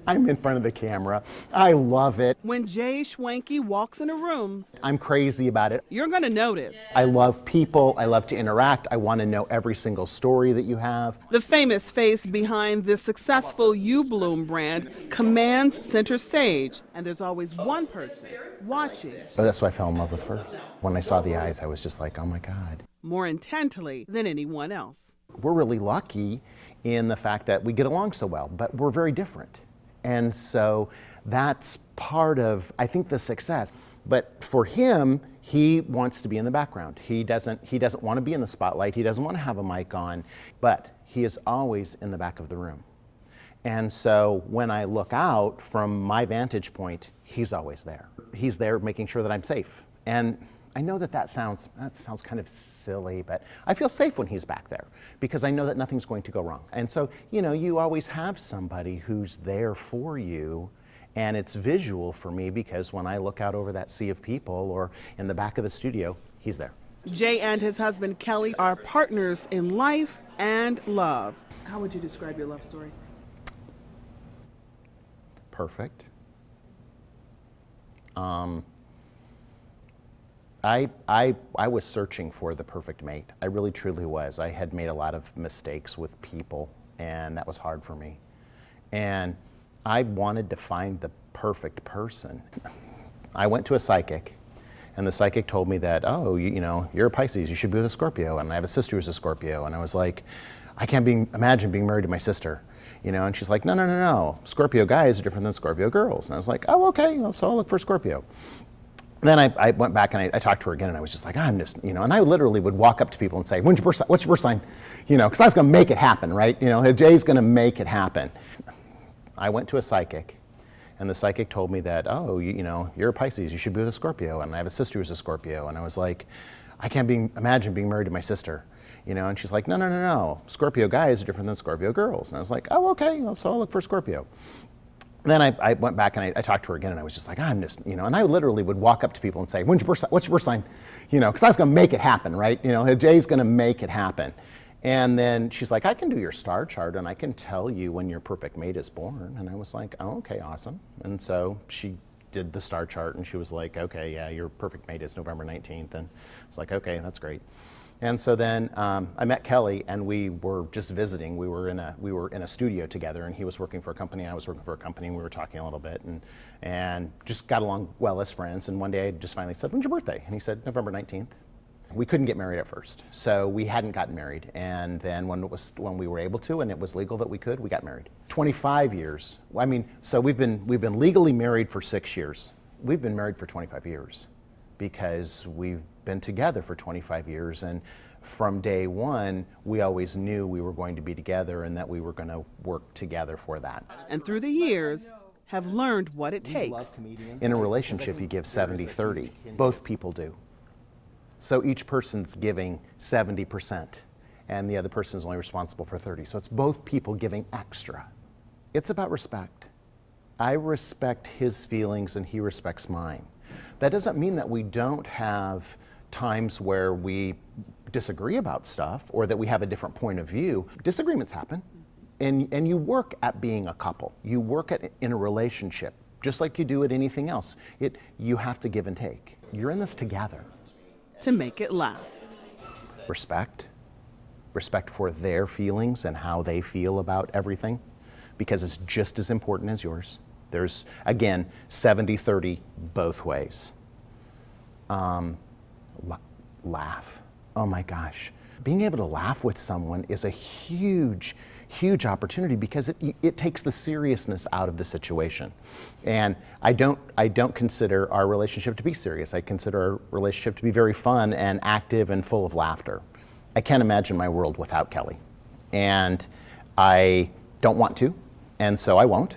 I'm in front of the camera. I love it. When J Schwanke walks in a room, I'm crazy about it. you're going to notice. I love people. I love to interact. I want to know every single story that you have. The famous face behind the successful You Bloom brand commands center stage, and there's always one person watching So that's why I fell in love with her. When I saw the eyes, I was just like, oh my God. more intently than anyone else. We're really lucky in the fact that we get along so well, but we're very different. And so that's part of, I think, the success. But for him, he wants to be in the background. He doesn't want to be in the spotlight. He doesn't want to have a mic on, but he is always in the back of the room. And so when I look out from my vantage point, he's always there. He's there making sure that I'm safe. And I know that sounds kind of silly, but I feel safe when he's back there because I know that nothing's going to go wrong. And so, you always have somebody who's there for you, and it's visual for me because when I look out over that sea of people or in the back of the studio, he's there. Jay and his husband Kelly are partners in life and love. How would you describe your love story? Perfect. I was searching for the perfect mate. I really truly was. I had made a lot of mistakes with people, and that was hard for me. And I wanted to find the perfect person. I went to a psychic, and the psychic told me that, oh, you're a Pisces, you should be with a Scorpio, and I have a sister who's a Scorpio. And I was like, I can't imagine being married to my sister. And she's like, no. Scorpio guys are different than Scorpio girls. And I was like, oh, okay, so I'll look for Scorpio. Then I went back and I talked to her again, and I was just like, and I literally would walk up to people and say, what's your birth sign? Because I was going to make it happen, right? Jay's going to make it happen. I went to a psychic, and the psychic told me that, oh, you're a Pisces, you should be with a Scorpio, and I have a sister who's a Scorpio. And I was like, I can't imagine being married to my sister. And she's like, no. Scorpio guys are different than Scorpio girls. And I was like, oh, okay, so I'll look for Scorpio. Then I went back and I talked to her again, and I was just like, and I literally would walk up to people and say, what's your birth sign? Because I was going to make it happen, right? Jay's going to make it happen. And then she's like, I can do your star chart, and I can tell you when your perfect mate is born. And I was like, oh, okay, awesome. And so she did the star chart, and she was like, okay, yeah, your perfect mate is November 19th. And I was like, okay, that's great. And so then I met Kelly, and we were just visiting. We were in a studio together, and he was working for a company, I was working for a company, and we were talking a little bit, and just got along well as friends. And one day I just finally said, when's your birthday? And he said, November 19th. We couldn't get married at first, so we hadn't gotten married. And then when we were able to, and it was legal that we could, we got married. 25 years. So we've been legally married for 6 years. We've been married for 25 years because we've been together for 25 years, and from day one, we always knew we were going to be together and that we were going to work together for that. And through the years, have learned what it takes. In a relationship, you give 70-30. Both people do. So each person's giving 70%, and the other person is only responsible for 30. So it's both people giving extra. It's about respect. I respect his feelings, and he respects mine. That doesn't mean that we don't have times where we disagree about stuff or that we have a different point of view. Disagreements happen, and you work at being a couple. You work in a relationship, just like you do at anything else. You have to give and take. You're in this together. To make it last. Respect for their feelings and how they feel about everything, because it's just as important as yours. There's, again, 70-30 both ways. Laugh. Oh my gosh. Being able to laugh with someone is a huge, huge opportunity because it takes the seriousness out of the situation. And I don't consider our relationship to be serious. I consider our relationship to be very fun and active and full of laughter. I can't imagine my world without Kelly. And I don't want to, and so I won't.